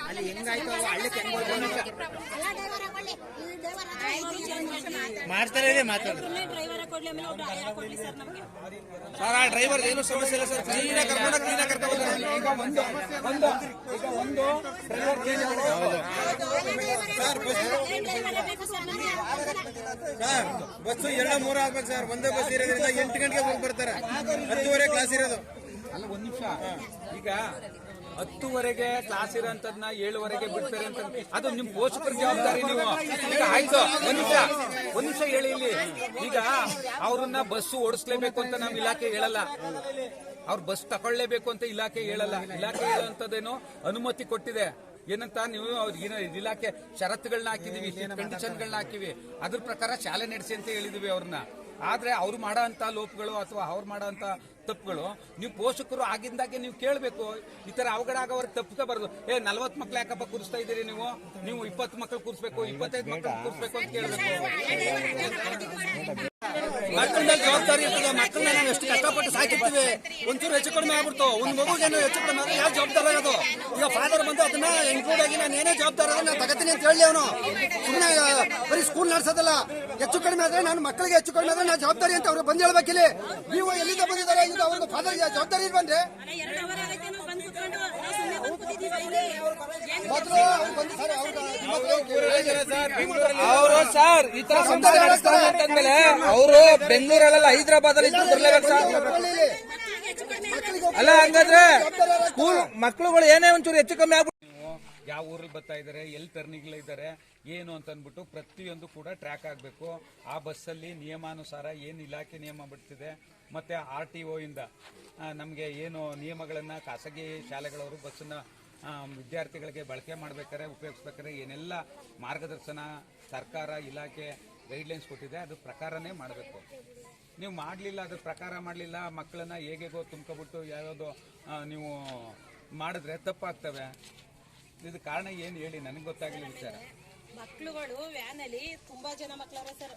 ಅಲ್ಲಿ ಹೆಂಗಾಯ್ತು ಹಳ್ಳಕ್ಕೆ ಹೆಂಗ್ ಮಾಡ್ತಾರೆ ಡ್ರೈವರ್ ಕೊಡ್ಲಿ ಆಮೇಲೆ ಒಬ್ರು ಆಯಾ ಕೊಡ್ಲಿ ಸರ್ ನಮಗೆ ಸರ್ ಆ ಡ್ರೈವರ್ ಏನು ಸಮಸ್ಯೆ ಇಲ್ಲ ಸರ್ ಕ್ಲೀನಾಗಿ ಕರ್ಕೊಂಡು ಸರ್ ಬಸ್ಸು 2-3 ಆಗ್ಬೇಕು ಸರ್ ಒಂದೇ ಬಸ್ ಇರೋದ್ರಿಂದ 8 ಗಂಟೆಗೆ ಹೋಗಿ ಬರ್ತಾರೆ 10:30 ಕ್ಲಾಸ್ ಇರೋದು ಅಲ್ಲ ಒಂದ್ ನಿಮಿಷ ಈಗ 10ವರೆಗೆ ಕ್ಲಾಸ್ ಇರೋಂಥದ್ನ 7ವರೆಗೆ ಬಿಡ್ತಾರೆ ಅಂತ ಅದು ನಿಮ್ ಪೋಷಕರ ಜವಾಬ್ದಾರಿ. ನೀವು ಈಗ ಆಯ್ತು ಒಂದ್ ನಿಮಿಷ ಹೇಳಿ ಇಲ್ಲಿ ಈಗ ಅವ್ರನ್ನ ಬಸ್ ಓಡಿಸ್ಲೇಬೇಕು ಅಂತ ನಮ್ ಇಲಾಖೆ ಹೇಳಲ್ಲ, ಅವ್ರ ಬಸ್ ತಗೊಳ್ಳೇಬೇಕು ಅಂತ ಇಲಾಖೆ ಹೇಳಲ್ಲ. ಇಲಾಖೆ ಹೇಳುವಂತದ್ದೇನೋ ಅನುಮತಿ ಕೊಟ್ಟಿದೆ. ಏನಂತ ನೀವು ಇಲಾಖೆ ಷರತ್ತುಗಳನ್ನ ಹಾಕಿದೀವಿ, ಕಂಡೀಷನ್ಗಳನ್ನ ಹಾಕಿವಿ, ಅದ್ರ ಪ್ರಕಾರ ಶಾಲೆ ನಡೆಸಿ ಅಂತ ಹೇಳಿದೀವಿ ಅವ್ರನ್ನ. ಆದ್ರೆ ಅವ್ರು ಮಾಡೋ ಅಂತ ಲೋಪಗಳು ಅಥವಾ ಅವ್ರು ಮಾಡೋ ಅಂತ ತಪ್ಪುಗಳು ನೀವು ಪೋಷಕರು ಆಗಿಂದಾಗೆ ನೀವು ಕೇಳಬೇಕು. ಈ ತರ ಅವಘಡ ಆಗೋವ್ರಿಗೆ ತಪ್ಪಿಸಬಾರ್ದು. 40 ಮಕ್ಳು ಯಾಕಪ್ಪ ಕೂರಿಸ್ತಾ ಇದ್ದೀರಿ ನೀವು 20 ಮಕ್ಳು ಕೂರಿಸ್ಬೇಕು, 25 ಮಕ್ಳು ಕೂರಿಸ್ಬೇಕು ಅಂತ ಕೇಳಬೇಕು. ಮಕ್ಕಳ ಮೇಲೆ ಜವಾಬ್ದಾರಿ ಇರ್ತದೆ. ಮಕ್ಕಳನ್ನ ನಾವು ಎಷ್ಟು ಕಷ್ಟಪಟ್ಟು ಸಾಕಿರ್ತೀವಿ, ಒಂಚೂರು ಹೆಚ್ಚು ಕಡಿಮೆ ಆಗ್ಬಿಡ್ತು, ಒಂದು ಮಗುಗೇನು ಹೆಚ್ಚು ಕಡಿಮೆ ಆದ್ರೆ ಯಾವ ಜವಾಬ್ದಾರಿ ಆಗೋದು? ಈಗ ಫಾದರ್ ಬಂದು ಅದನ್ನ ಇನ್ಕ್ಲೂಡ್ ಆಗಿ ನಾನು ಏನೇ ಜವಾಬ್ದಾರಿ ಆದ್ರೆ ನಾನು ತಗತೀನಿ ಅಂತ ಹೇಳಿ ಅವನು ಸುಮ್ಮನೆ ಬರೀ ಸ್ಕೂಲ್ ನಡೆಸೋದಲ್ಲ. ಹೆಚ್ಚು ಕಡಿಮೆ ಆದ್ರೆ ನಾನು ಮಕ್ಕಳಿಗೆ ಹೆಚ್ಚು ಕಡಿಮೆ ಆದ್ರೆ ನಾನು ಜವಾಬ್ದಾರಿ ಅಂತ ಅವ್ರು ಬಂದು ಹೇಳ್ಬೇಕಿಲ್ಲ. ನೀವು ಎಲ್ಲಿಂದ ಬಂದಿದ್ದಾರೆ ಇದು ಅವ್ರಿಗೆ ಫಾದರ್ ಜವಾಬ್ದಾರಿ ಇಲ್ವಂದ್ರೆ ಅವರು ಸರ್ ಈ ತರ ಅಂತಂದ್ಮೇಲೆ ಅವರು ಬೆಂಗಳೂರಲ್ಲ ಹೈದರಾಬಾದ್ ಅಲ್ಲಿ ಬರ್ಲೇಬೇಕು ಸರ್. ಅಲ್ಲ ಹಂಗಾದ್ರೆ ಸ್ಕೂಲ್ ಮಕ್ಳುಗಳು ಏನೇ ಒಂಚೂರು ಹೆಚ್ಚು ಕಮ್ಮಿ ಆಗ್ಬಿಟ್ಟು ಯಾವ ಊರಲ್ಲಿ ಬರ್ತಾ ಇದಾರೆ, ಎಲ್ಲಿ ಟರ್ನಿಗಳಿದ್ದಾರೆ ಏನು ಅಂತ ಅಂದ್ಬಿಟ್ಟು ಪ್ರತಿಯೊಂದು ಕೂಡ ಟ್ರ್ಯಾಕ್ ಆಗಬೇಕು. ಆ ಬಸ್ಸಲ್ಲಿ ನಿಯಮಾನುಸಾರ ಏನು ಇಲಾಖೆ ನಿಯಮ ಬಿಡ್ತಿದೆ ಮತ್ತೆ RTO ಇಂದ ನಮಗೆ ಏನು ನಿಯಮಗಳನ್ನ ಖಾಸಗಿ ಶಾಲೆಗಳವರು ಬಸ್ಸನ್ನ ವಿದ್ಯಾರ್ಥಿಗಳಿಗೆ ಬಳಕೆ ಮಾಡ್ಬೇಕಾದ್ರೆ ಉಪಯೋಗಿಸ್ಬೇಕಾದ್ರೆ ಏನೆಲ್ಲ ಮಾರ್ಗದರ್ಶನ ಸರ್ಕಾರ ಇಲಾಖೆ ಗೈಡ್ಲೈನ್ಸ್ ಕೊಟ್ಟಿದೆ ಅದ್ರ ಪ್ರಕಾರನೇ ಮಾಡಬೇಕು. ನೀವು ಮಾಡಲಿಲ್ಲ, ಅದ್ರ ಪ್ರಕಾರ ಮಾಡಲಿಲ್ಲ, ಮಕ್ಕಳನ್ನ ಹೇಗೆಗೋ ತುಂಬ್ಕೊಬಿಟ್ಟು ಯಾವ್ಯಾವುದೋ ನೀವು ಮಾಡಿದ್ರೆ ತಪ್ಪಾಗ್ತವೆ. ಇದು ಕಾರಣ ಏನು ಹೇಳಿ, ನನಗೆ ಗೊತ್ತಾಗಲಿಲ್ಲ ವಿಚಾರ. ಮಕ್ಕಳುಗಳು ವ್ಯಾನ್ ಅಲ್ಲಿ ತುಂಬಾ ಜನ ಮಕ್ಕಳವ್ರೆ ಸರ್.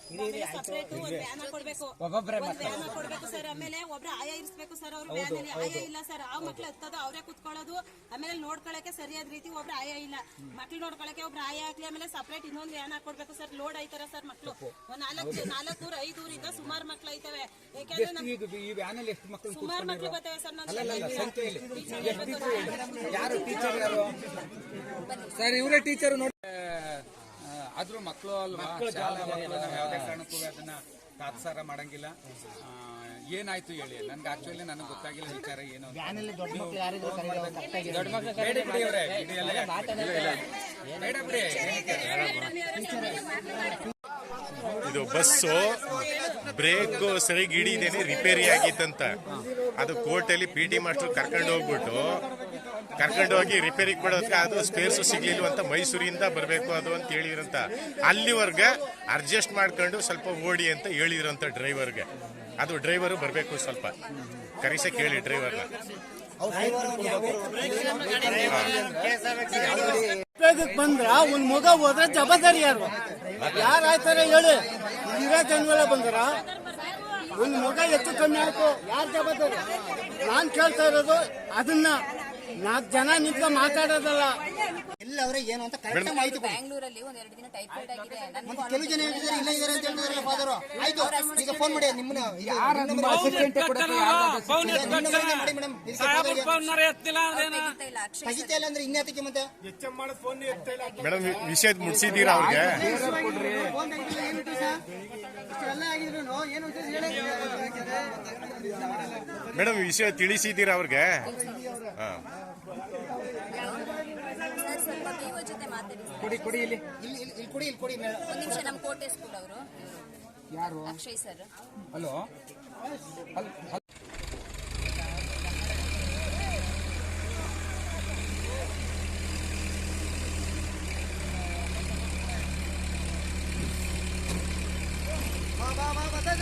ಸಪರೇಟ್ ಒಂದು ವ್ಯಾನ್ ಕೊಡ್ಬೇಕು ಸರ್. ಆಮೇಲೆ ಒಬ್ರು ಆಯಾ ಇರಿಸಬೇಕು ಸರ್. ಅವ್ರು ವ್ಯಾನ್ ಅಲ್ಲಿ ಆಯಾ ಇಲ್ಲ ಸರ್. ಆ ಮಕ್ಳು ಹತ್ತೋದು ಅವರೇ ಕುತ್ಕೊಳ್ಳೋದು. ಆಮೇಲೆ ನೋಡ್ಕೊಳಕ್ಕೆ ಸರಿಯಾದ ರೀತಿ ಒಬ್ರು ಆಯಾ ಇಲ್ಲ. ಮಕ್ಳು ನೋಡ್ಕೊಳಕ್ಕೆ ಒಬ್ರು ಆಯಾ ಹಾಕ್ಲಿ. ಆಮೇಲೆ ಸಪರೇಟ್ ಇನ್ನೊಂದು ವ್ಯಾನ್ ಹಾಕೊಡ್ಬೇಕು ಸರ್. ಲೋಡ್ ಐತಾರ ಸರ್ ಮಕ್ಳು 400-500 ಇಂದ ಸುಮಾರು ಮಕ್ಳು ಐತವೆ. ಯಾಕಂದ್ರೆ ಸುಮಾರು ಮಕ್ಳು ಬರ್ತವೆ ಸರ್. ಸರ್ ಇವರೇ ಟೀಚರ್ ನೋಡಿ ಆದ್ರೂ ಮಕ್ಕಳು ಅಲ್ವಾ, ಶಾಲಾ ಮಕ್ಕಳು ನಾವು ಯಾವುದೇ ಕಾರಣಕ್ಕೂ ಅದನ್ನ ತಾತ್ಸಾರ ಮಾಡಂಗಿಲ್ಲ. ಏನಾಯ್ತು ಹೇಳಿ, ನನ್ಗೆ ಆಕ್ಚುಲಿ ನನಗೆ ಗೊತ್ತಾಗಿಲ್ಲ ವಿಚಾರ ಏನು. ಇದು ಬಸ್ಸು ಬ್ರೇಕ್ ಸರಿಯಾಗಿ ಹಿಡಿದೇನೆ ರಿಪೇರಿ ಆಗಿತ್ತಂತ. ಅದು ಕೋರ್ಟಲ್ಲಿ PT ಮಾಸ್ಟರ್ ಕರ್ಕೊಂಡು ಹೋಗಿ ರಿಪೇರಿಗೆ ಕೊಡೋದಕ್ಕೆ ಅದು ಸ್ಪೇರ್ಸು ಸಿಗ್ಲಿಲ್ಲ ಅಂತ ಮೈಸೂರಿಂದ ಬರಬೇಕು ಅದು ಅಂತ ಹೇಳಿದ್ರಂತ. ಅಲ್ಲಿವರೆಗೆ ಅಡ್ಜಸ್ಟ್ ಮಾಡ್ಕೊಂಡು ಸ್ವಲ್ಪ ಓಡಿ ಅಂತ ಹೇಳಿದ್ರಂತ ಡ್ರೈವರ್ಗೆ. ಅದು ಡ್ರೈವರು ಬರಬೇಕು, ಸ್ವಲ್ಪ ಕರೆಸಕ್ಕೆ ಹೇಳಿ ಡ್ರೈವರ್ನ. ಬಂದ್ರ ಒಂದ್ ಮಗ ಹೋದ್ರೆ ಜವಾಬ್ದಾರಿ ಯಾರು ಆಯ್ತಾರೆ ಹೇಳಿ. ಇರೋ ಜನಗಳ ಬಂದ್ರ ಒಂದ್ ಮಗ ಹೆಚ್ಚು ಕಮ್ಮಿ ಆಯ್ತು, ಯಾರು ಜವಾಬ್ದಾರಿ? ನಾನ್ ಕೇಳ್ತಾ ಇರೋದು ಅದನ್ನ 4 ಜನ ನಿಂತ ಮಾತಾಡೋದಲ್ಲ. ಎಲ್ಲವರೇ ಏನು ಅಂತ ಕರೆಕ್ಟ್ ಮಾಹಿತಿ ಕೊಡಿ. ಬೆಂಗಳೂರಲ್ಲಿ ಒಂದ್ 2 ದಿನ ಟೈಫಾಯ್ಡ್ ಆಗಿದೆ. ಕೆಲವು ಜನ ಹೇಳ್ತಿದ್ದಾರೆ ಇಲ್ಲ ಇದಾರೆ ಅಂತ ಹೇಳ್ತಿದಾರಲ್ಲ ಫಾದರ್. ಆಯ್ತು ಈಗ ಫೋನ್ ಮಾಡಿ ನಿಮ್ಮನ್ನ ಮಾಡಿ ಮೇಡಮ್. ತೆಗಿತಾ ಇಲ್ಲ ಅಂದ್ರೆ ಇನ್ಯಾತಕ್ಕೆ ಮತ್ತೆ ಮೇಡಮ್ ವಿಷಯ ಮುಟ್ಸಿದ್ದೀರಾ ಅವ್ರಿಗೆ? ಮೇಡಮ್ ವಿಷಯ ತಿಳಿಸಿದ್ದೀರಾ ಅವ್ರಿಗೆ? ಕೊಡಿ ಇಲ್ಲಿ ಕೊಡಿ ಒಂದು ನಿಮಿಷ. ನಮ್ಮ ಕೋಟೆ ಸ್ಕೂಲ್ ಅವರು ಯಾರು? ಅಕ್ಷಯ್ ಸರ್. ಹಲೋ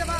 ಬಾ